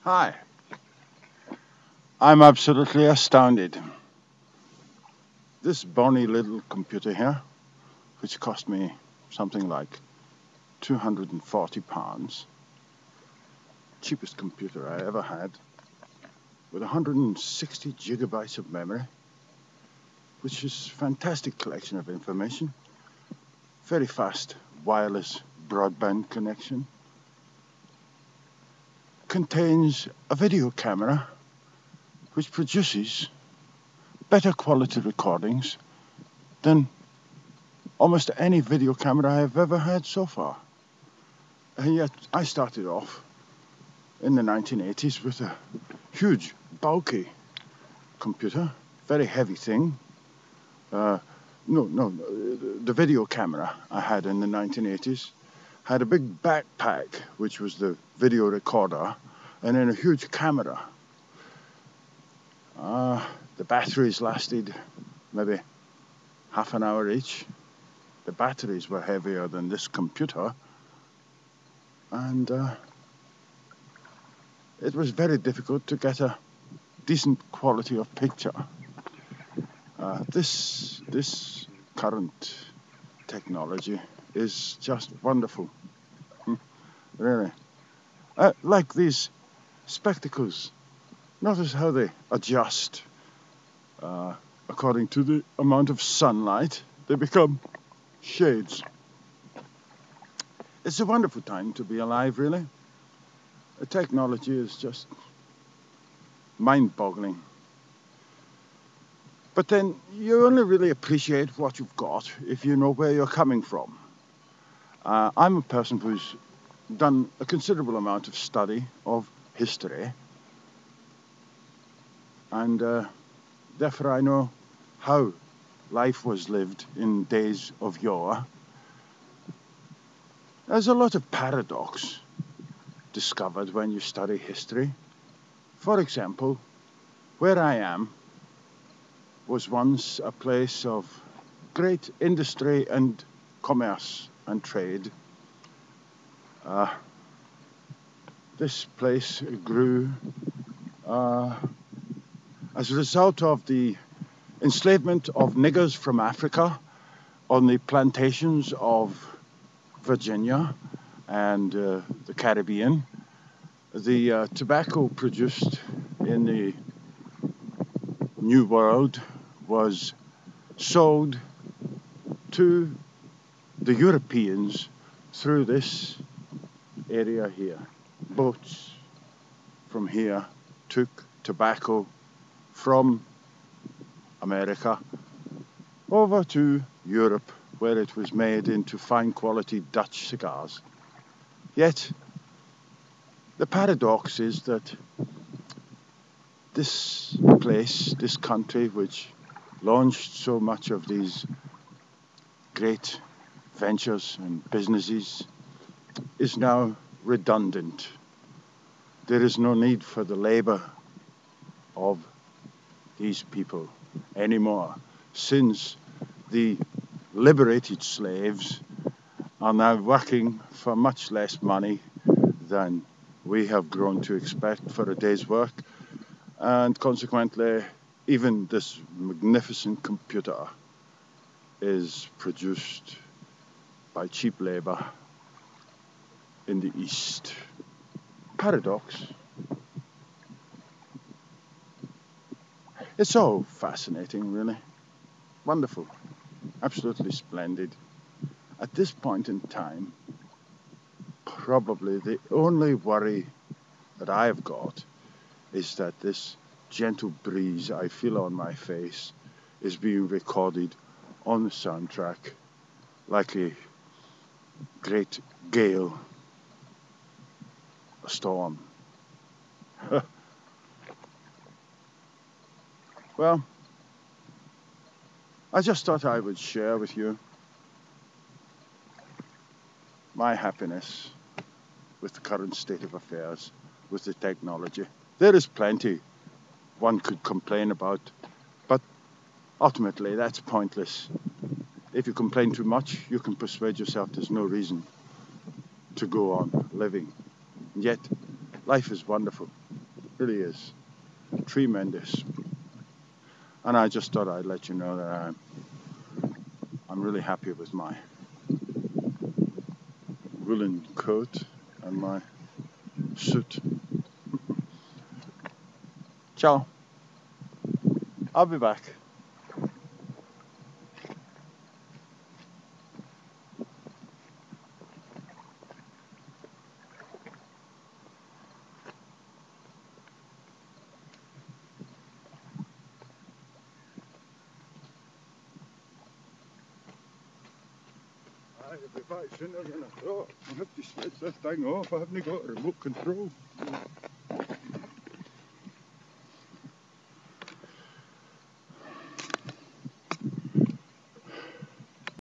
Hi, I'm absolutely astounded. This bony little computer here, which cost me something like £240, cheapest computer I ever had, with 160 gigabytes of memory, which is a fantastic collection of information, very fast wireless broadband connection, contains a video camera which produces better quality recordings than almost any video camera I have ever had so far. And yet I started off in the 1980s with a huge, bulky computer, very heavy thing. The video camera I had in the 1980s had a big backpack, which was the video recorder, and then a huge camera. The batteries lasted maybe half an hour each. The batteries were heavier than this computer, and it was very difficult to get a decent quality of picture. This current technology is just wonderful, really. Like these spectacles, notice how they adjust according to the amount of sunlight. They become shades. It's a wonderful time to be alive, really. The technology is just mind-boggling. But then you only really appreciate what you've got if you know where you're coming from. I'm a person who's done a considerable amount of study of history, and therefore I know how life was lived in days of yore. There's a lot of paradox discovered when you study history. For example, where I am was once a place of great industry and commerce and trade. This place grew as a result of the enslavement of niggers from Africa on the plantations of Virginia and the Caribbean. The tobacco produced in the New World was sold to the Europeans through this area here. Boats from here took tobacco from America over to Europe, where it was made into fine quality Dutch cigars. Yet the paradox is that this place, this country, which launched so much of these great ventures and businesses, is now redundant. There is no need for the labor of these people anymore, since the liberated slaves are now working for much less money than we have grown to expect for a day's work. And consequently, even this magnificent computer is produced by cheap labor in the East. Paradox. It's so fascinating, really. Wonderful. Absolutely splendid. At this point in time, probably the only worry that I've got is that this gentle breeze I feel on my face is being recorded on the soundtrack like a great gale, a storm. Well, I just thought I would share with you my happiness with the current state of affairs with the technology. There is plenty one could complain about, but ultimately that's pointless. If you complain too much, you can persuade yourself there's no reason to go on living. Yet, life is wonderful. Really is tremendous. And I just thought I'd let you know that I'm really happy with my woolen coat and my suit. Ciao. I'll be back. I'll be back sooner than I thought. I have to switch this thing off. I haven't got a remote control.